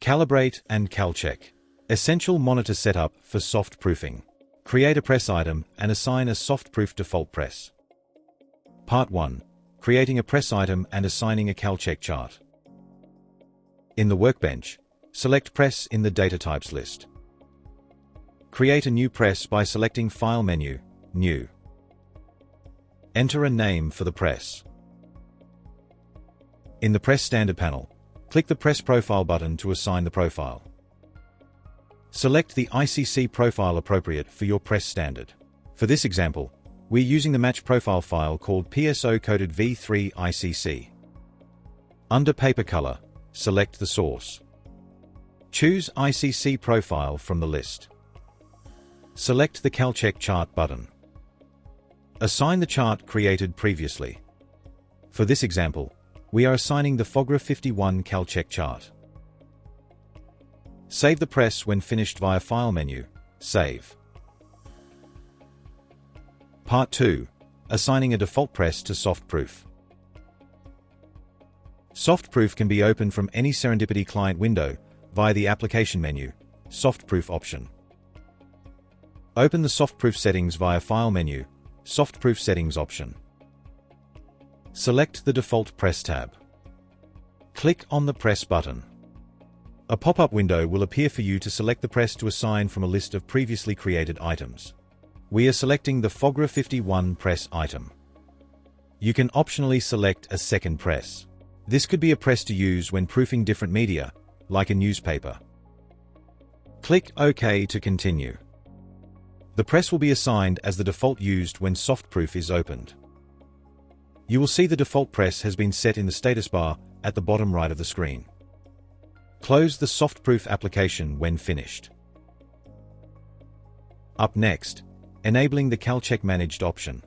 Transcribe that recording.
Calibrate and Calcheck. Essential monitor setup for soft proofing. Create a press item and assign a SoftProof default press. Part 1. Creating a press item and assigning a Calcheck chart. In the workbench, select Press in the Data Types list. Create a new press by selecting File menu, New. Enter a name for the press. In the Press Standard panel, click the Press Profile button to assign the profile. Select the ICC profile appropriate for your press standard. For this example, we're using the match profile file called PSO-coded V3 ICC. Under Paper Color, select the source. Choose ICC profile from the list. Select the Calcheck chart button. Assign the chart created previously. For this example, we are assigning the FOGRA 51 Calcheck chart. Save the press when finished via File menu, Save. Part 2. Assigning a default press to SoftProof. SoftProof can be opened from any Serendipity client window via the Application menu, SoftProof option. Open the SoftProof settings via File menu, SoftProof Settings option. Select the Default Press tab. Click on the Press button. A pop-up window will appear for you to select the press to assign from a list of previously created items. We are selecting the FOGRA 51 press item. You can optionally select a second press. This could be a press to use when proofing different media, like a newspaper. Click OK to continue. The press will be assigned as the default used when SoftProof is opened. You will see the default press has been set in the status bar at the bottom right of the screen. Close the SoftProof application when finished. Up next, enabling the Calcheck Managed option.